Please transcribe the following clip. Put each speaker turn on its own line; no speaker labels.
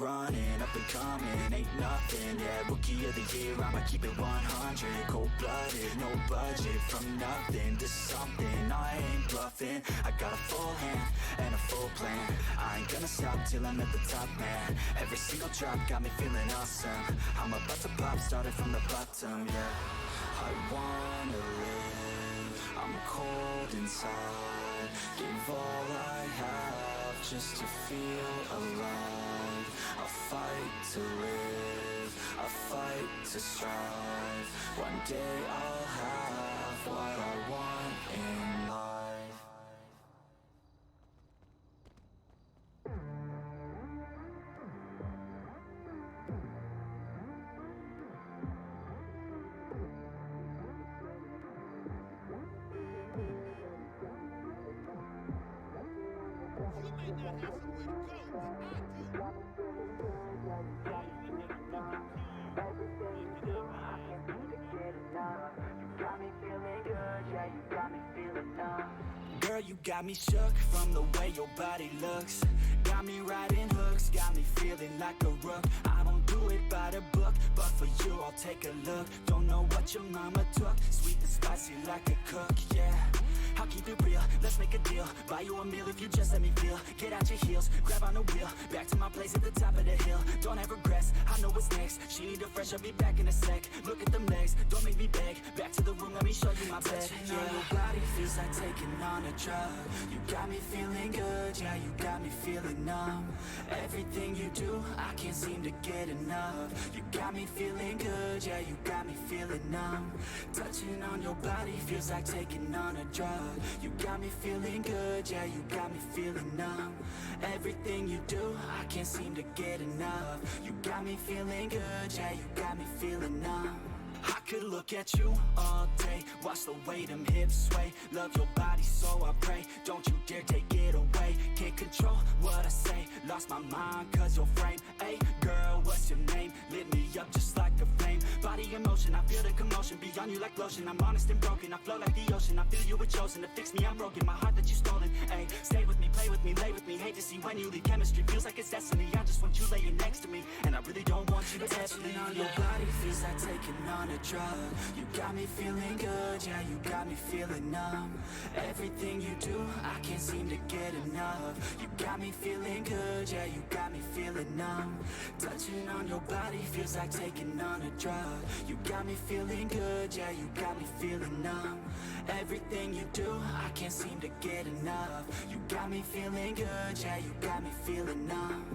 running, up and coming, ain't nothing. Yeah, rookie of the year, I'ma keep it 100. Cold-blooded, no budget, from nothing to something. I ain't bluffing, I got a full hand and a full plan. I ain't gonna stop till I'm at the top, man. Every single drop got me feeling awesome. I'm about to pop, started from the bottom, yeah. I wanna live, I'm cold inside. Give all I have just to feel alive. I'll fight to live, I'll fight to strive. One day I'll have what I want in life.
You may not have somewhere to go, but I do.
Girl, you got me shook from the way your body looks. Got me riding hooks, got me feeling like a rook. I don't do it by the book, but for you I'll take a look. Don't know what your mama took, sweet and spicy like a cook, yeah. I'll keep it real, let's make a deal. Buy you a meal if you just let me feel. Get out your heels, grab on the wheel. Back to my place at the top of the hill. Don't have regrets, I know what's next. She need a fresh, I'll be back in a sec. Look at them legs, don't make me beg. Back to the room, let me show you my bed. Touching on your body feels like taking on a drug. You got me feeling good, yeah, you got me feeling numb. Everything you do, I can't seem to get enough. You got me feeling good, yeah, you got me feeling numb. Touching on your body feels like taking on a drug. You got me feeling good, yeah, you got me feeling numb. Everything you do, I can't seem to get enough. You got me feeling good, yeah, you got me feeling numb. I could look at you all day, watch the way them hips sway. Love your body, so I pray, don't you dare take it away. Can't control what I say, lost my mind cause your frame. Hey girl, what's your name? Lit me up just like a flame. Body in motion, I feel the commotion. Beyond you like lotion, I'm honest and broken. I flow like the ocean, I feel you were chosen to fix me, I'm broken. My heart that you stolen, hey. Stay with me, play with me, lay with me. Hate to see when you leave, chemistry feels like it's destiny. I just want you laying next to me, and I really don't want you to ever leave. On your body feels like taking on a drug. You got me feeling good, yeah, you got me feeling numb. Everything you do, I can't seem to get enough. You got me feeling good, yeah, you got me feeling numb. Touching on your body feels like taking on a drug. You got me feeling good, yeah, you got me feeling numb. Everything you do, I can't seem to get enough. You got me feeling good, yeah, you got me feeling numb.